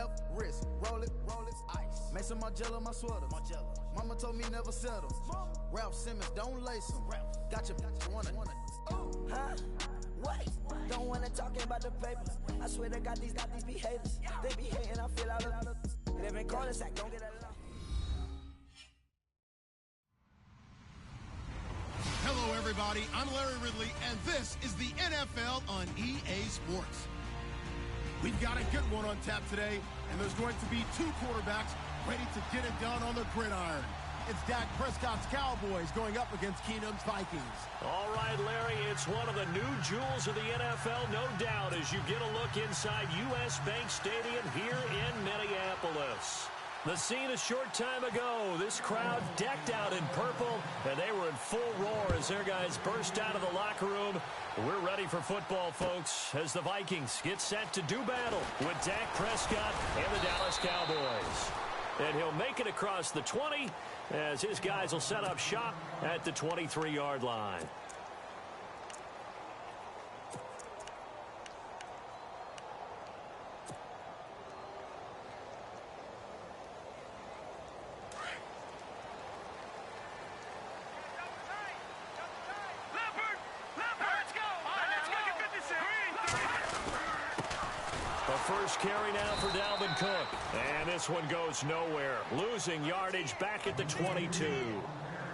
left wrist, roll it, ice. Mason Margiela, my sweater. Mama told me never settle. Ralph Simmons, don't lace him. Got your wanna. Huh? Wait, don't wanna talk about the paper. I swear to God, these be haters. They be hating, I feel out of. Live in corners, I don't get a lot. Hello, everybody. I'm Larry Ridley, and this is the NFL on EA Sports. We've got a good one on tap today, and there's going to be two quarterbacks ready to get it done on the gridiron. It's Dak Prescott's Cowboys going up against Keenum's Vikings. All right, Larry, it's one of the new jewels of the NFL, no doubt, as you get a look inside U.S. Bank Stadium here in Minneapolis. The scene a short time ago, this crowd decked out in purple, and they were in full roar as their guys burst out of the locker room. We're ready for football, folks, as the Vikings get set to do battle with Dak Prescott and the Dallas Cowboys. And he'll make it across the 20 as his guys will set up shop at the 23-yard line. First carry now for Dalvin Cook. And this one goes nowhere. Losing yardage back at the 22.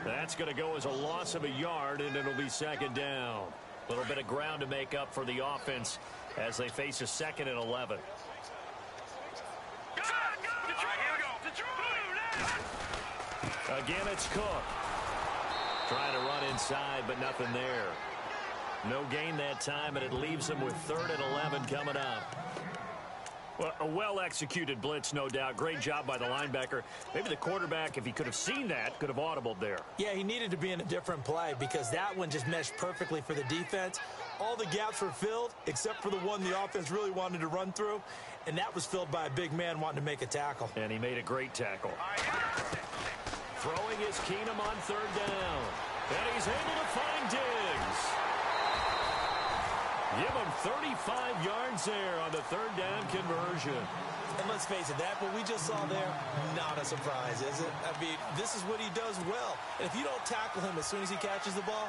That's going to go as a loss of a yard, and it'll be second down. A little bit of ground to make up for the offense as they face a 2nd and 11. Again, it's Cook. Trying to run inside, but nothing there. No gain that time, and it leaves them with 3rd and 11 coming up. Well, a well-executed blitz, no doubt. Great job by the linebacker. Maybe the quarterback, if he could have seen that, could have audibled there. Yeah, he needed to be in a different play because that one just meshed perfectly for the defense. All the gaps were filled except for the one the offense really wanted to run through, and that was filled by a big man wanting to make a tackle. And he made a great tackle. Throwing is Keenum on 3rd down. And he's able to find Diggs. Give him 35 yards there on the 3rd down conversion. And let's face it, that what we just saw there, not a surprise, is it? I mean, this is what he does well. And if you don't tackle him as soon as he catches the ball,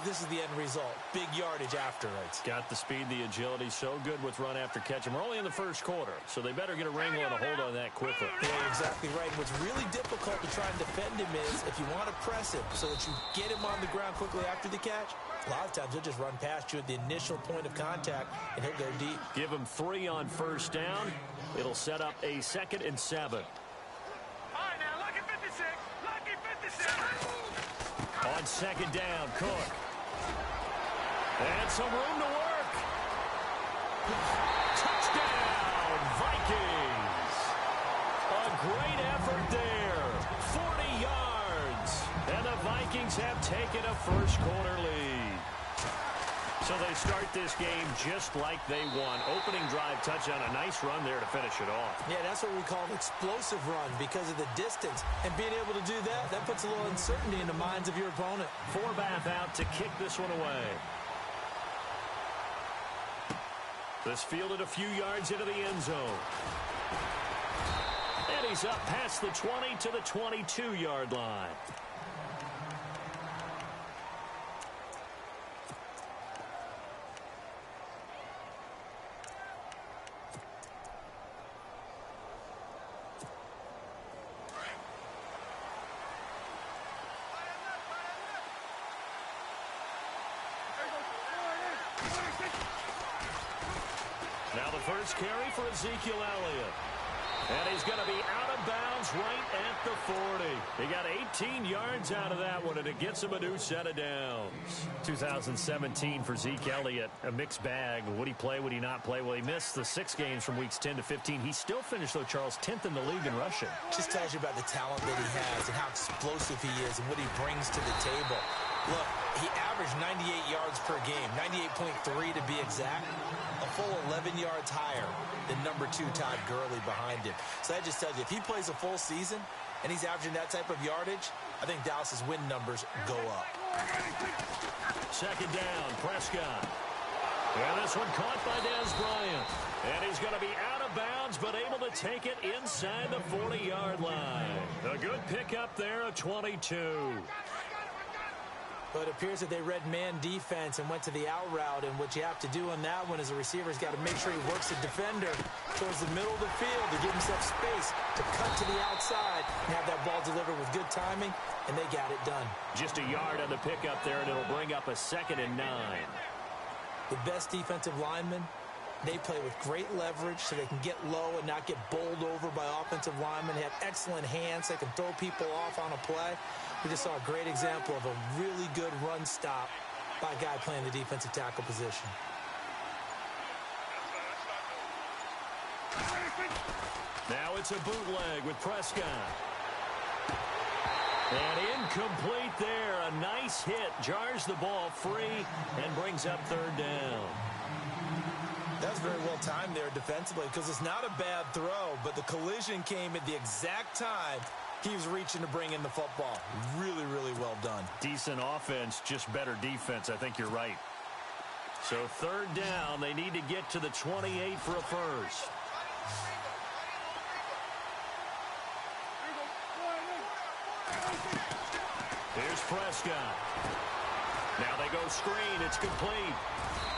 this is the end result. Big yardage after it. Got the speed, the agility, so good with run after catch. And we're only in the first quarter, so they better get a wrangle and a hold on that quickly. Yeah, exactly right. And what's really difficult to try and defend him is if you want to press him so that you get him on the ground quickly after the catch, a lot of times he'll just run past you at the initial point of contact, and he'll go deep. Give him 3 on 1st down. It'll set up a 2nd and 7. All right, now, lucky 56. Lucky 56. On 2nd down, Cook. And some room to work. Touchdown, Vikings. A great effort there. 40 yards. And the Vikings have taken a first quarter lead. So they start this game just like they won. Opening drive touchdown, a nice run there to finish it off. Yeah, that's what we call an explosive run because of the distance. And being able to do that, that puts a little uncertainty in the minds of your opponent. Forbath out to kick this one away. This fielded a few yards into the end zone. And he's up past the 20 to the 22-yard line. Now the first carry for Ezekiel Elliott. And he's going to be out of bounds right at the 40. He got 18 yards out of that one, and it gets him a new set of downs. 2017 for Zeke Elliott, a mixed bag. Would he play, would he not play? Well, he missed the 6 games from weeks 10 to 15. He still finished, though, Charles, 10th in the league in rushing. Just tells you about the talent that he has and how explosive he is and what he brings to the table. Look, he averaged 98 yards per game, 98.3 to be exact, a full 11 yards higher than number 2 Todd Gurley behind him. So that just tells you, if he plays a full season and he's averaging that type of yardage, I think Dallas's win numbers go up. Second down, Prescott. And this one caught by Dez Bryant. And he's going to be out of bounds, but able to take it inside the 40-yard line. A good pickup there of 22. But it appears that they read man defense and went to the out route. And what you have to do on that one is a receiver's got to make sure he works the defender towards the middle of the field to give himself space to cut to the outside and have that ball delivered with good timing, and they got it done. Just a yard on the pickup there, and it'll bring up a 2nd and 9. The best defensive linemen, they play with great leverage so they can get low and not get bowled over by offensive linemen. They have excellent hands. They can throw people off on a play. We just saw a great example of a really good run stop by a guy playing the defensive tackle position. Now it's a bootleg with Prescott. And incomplete there. A nice hit. Jars the ball free and brings up 3rd down. That was very well timed there defensively because it's not a bad throw, but the collision came at the exact time he was reaching to bring in the football. Really, really well done. Decent offense, just better defense. I think you're right. So 3rd down, they need to get to the 28 for a first. Here's Prescott. Now they go screen. It's complete.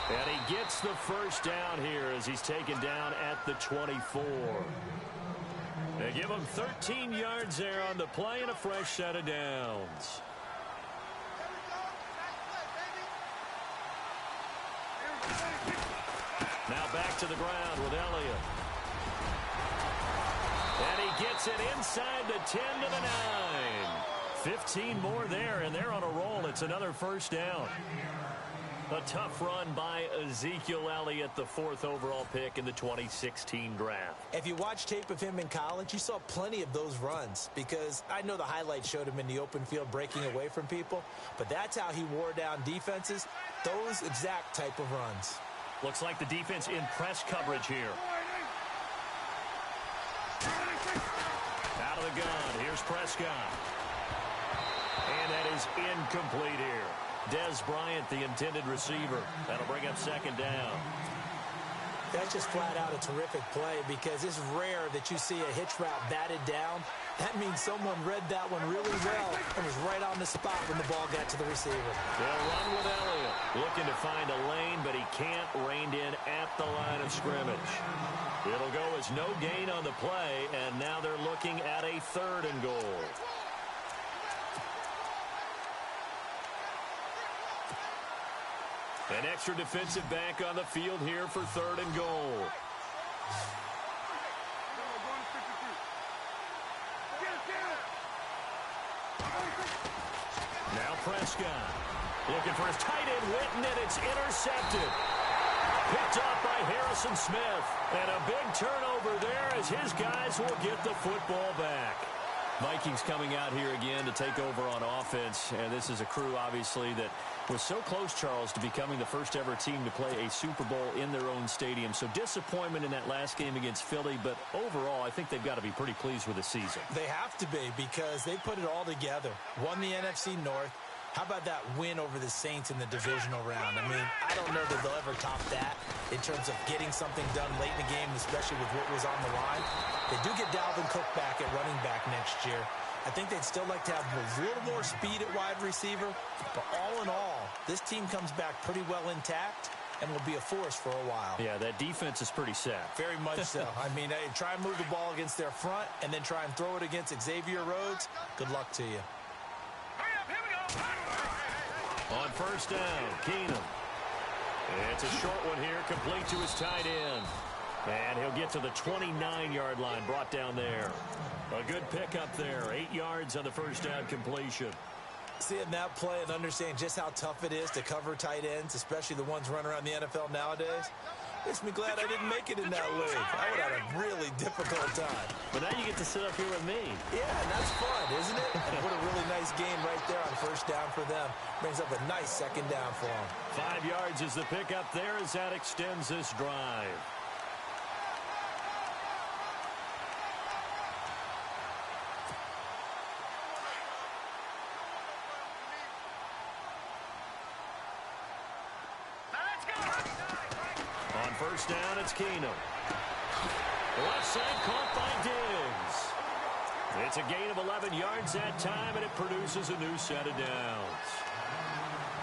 And he gets the first down here as he's taken down at the 24. They give him 13 yards there on the play and a fresh set of downs. Now back to the ground with Elliott. And he gets it inside the 10 to the 9. 15 more there, and they're on a roll. It's another first down. A tough run by Ezekiel Elliott, the 4th overall pick in the 2016 draft. If you watch tape of him in college, you saw plenty of those runs because I know the highlights showed him in the open field breaking away from people, but that's how he wore down defenses, those exact type of runs. Looks like the defense in press coverage here. Out of the gun, here's Prescott. And that is incomplete here. Dez Bryant, the intended receiver. That'll bring up 2nd down. That's just flat out a terrific play because it's rare that you see a hitch route batted down. That means someone read that one really well and was right on the spot when the ball got to the receiver. They'll run with Elliott. Looking to find a lane, but he can't. Reined in at the line of scrimmage. It'll go as no gain on the play, and now they're looking at a 3rd and goal. An extra defensive back on the field here for 3rd and goal. Now Prescott looking for his tight end Witten, and it's intercepted. Picked off by Harrison Smith. And a big turnover there as his guys will get the football back. Vikings coming out here again to take over on offense. And this is a crew, obviously, that was so close, Charles, to becoming the first ever team to play a Super Bowl in their own stadium. So disappointment in that last game against Philly. But overall, I think they've got to be pretty pleased with the season. They have to be because they put it all together. Won the NFC North. How about that win over the Saints in the divisional round? I mean, I don't know that they'll ever top that in terms of getting something done late in the game, especially with what was on the line. They do get Dalvin Cook back at running back next year. I think they'd still like to have a little more speed at wide receiver. But all in all, this team comes back pretty well intact and will be a force for a while. Yeah, that defense is pretty set. Very much so. I mean, try and move the ball against their front and then try and throw it against Xavier Rhodes. Good luck to you. On first down, Keenum. It's a short one here, complete to his tight end. And he'll get to the 29-yard line, brought down there. A good pickup there, 8 yards on the first down completion. Seeing that play and understand just how tough it is to cover tight ends, especially the ones running around the NFL nowadays, makes me glad I didn't make it in that league. I would have had a really difficult time. But now you get to sit up here with me. Yeah, and that's fun, isn't it? And what a really nice game right there on first down for them. Brings up a nice 2nd down for them. 5 yards is the pickup there as that extends this drive. On first down, it's Keenum. Left side caught by Diggs. It's a gain of 11 yards that time, and it produces a new set of downs.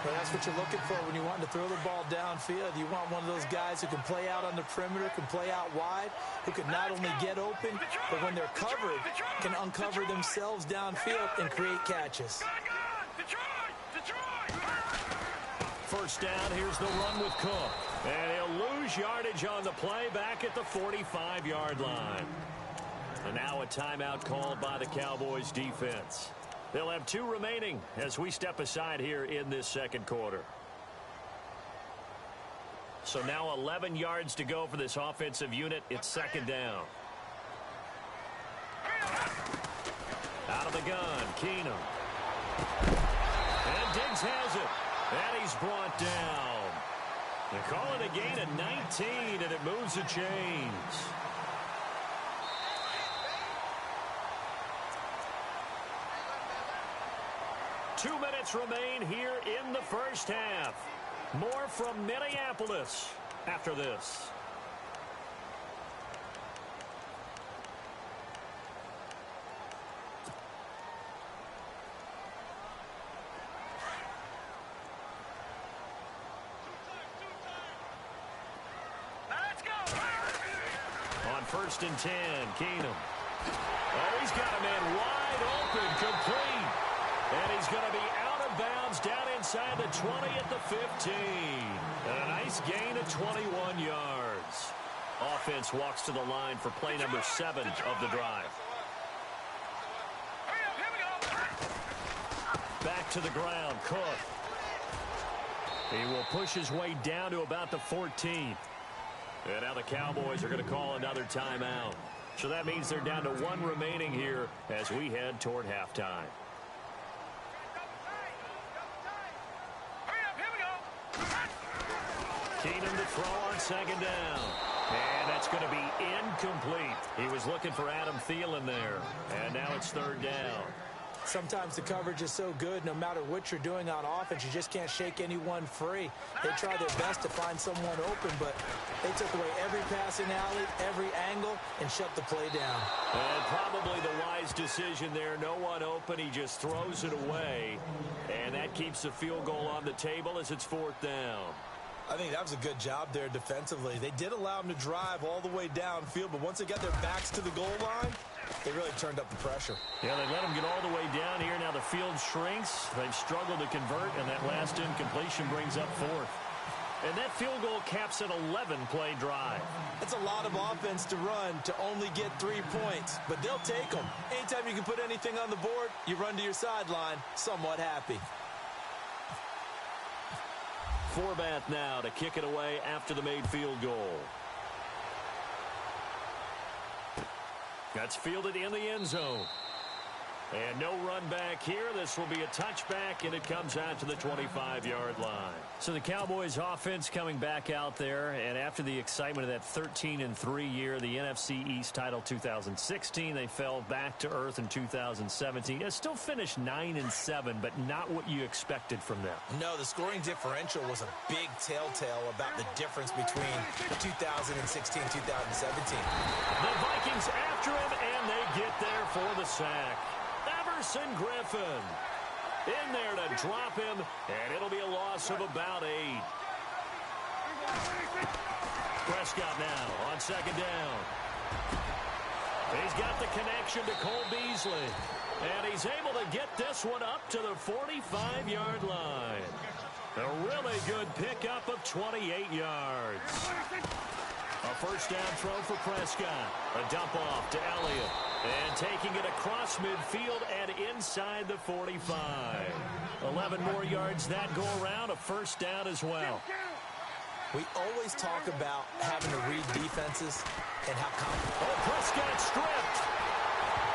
Well, that's what you're looking for when you want to throw the ball downfield. You want one of those guys who can play out on the perimeter, can play out wide, who can not only get open, but when they're covered, can uncover themselves downfield and create catches. First down, here's the run with Cook. And he'll lose yardage on the play back at the 45-yard line. And now a timeout called by the Cowboys defense. They'll have 2 remaining as we step aside here in this second quarter. So now 11 yards to go for this offensive unit. It's second down. Out of the gun, Keenum. And Diggs has it. And he's brought down. They call it a gain of 19, and it moves the chains. Two minutes remain here in the first half. More from Minneapolis after this. On 1st and 10, Keenum. Oh, he's got a man wide open, complete. And he's going to be out of bounds down inside the 20 at the 15. And a nice gain of 21 yards. Offense walks to the line for play number 7 of the drive. Back to the ground, Cook. He will push his way down to about the 14. And now the Cowboys are going to call another timeout. So that means they're down to 1 remaining here as we head toward halftime. Keenum to throw on second down. And that's going to be incomplete. He was looking for Adam Thielen there. And now it's 3rd down. Sometimes the coverage is so good, no matter what you're doing on offense, you just can't shake anyone free. They try their best to find someone open, but they took away every passing alley, every angle, and shut the play down. And probably the wise decision there. No one open. He just throws it away. And that keeps the field goal on the table as it's 4th down. I think that was a good job there defensively. They did allow them to drive all the way downfield, but once they got their backs to the goal line, they really turned up the pressure. Yeah, they let them get all the way down here. Now the field shrinks. They've struggled to convert, and that last incompletion brings up 4th. And that field goal caps an 11-play drive. That's a lot of offense to run to only get 3 points, but they'll take them. Anytime you can put anything on the board, you run to your sideline somewhat happy. Forbath now to kick it away after the made field goal. That's fielded in the end zone. And no run back here. This will be a touchback, and it comes out to the 25-yard line. So the Cowboys offense coming back out there, and after the excitement of that 13-3 year, the NFC East title 2016, they fell back to earth in 2017. They still finished 9-7, but not what you expected from them. No, the scoring differential was a big telltale about the difference between 2016-2017. The Vikings after him, and they get there for the sack. Everson Griffin in there to drop him, and it'll be a loss of about 8. Prescott now on second down. He's got the connection to Cole Beasley, and he's able to get this one up to the 45-yard line. A really good pickup of 28 yards. A first down throw for Prescott. A dump off to Elliott. And taking it across midfield and inside the 45. 11 more yards that go around. A first down as well. We always talk about having to read defenses and how confident. Oh, Prescott stripped.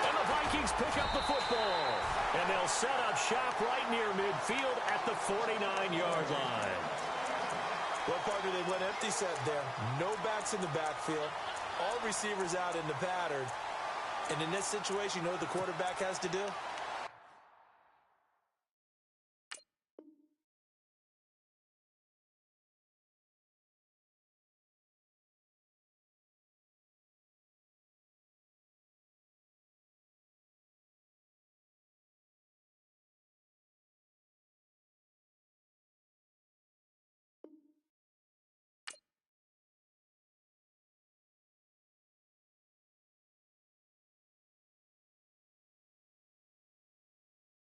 And the Vikings pick up the football. And they'll set up shop right near midfield at the 49-yard line. Well, partner, they went empty set there. No backs in the backfield. All receivers out in the pattern. And in this situation, you know what the quarterback has to do?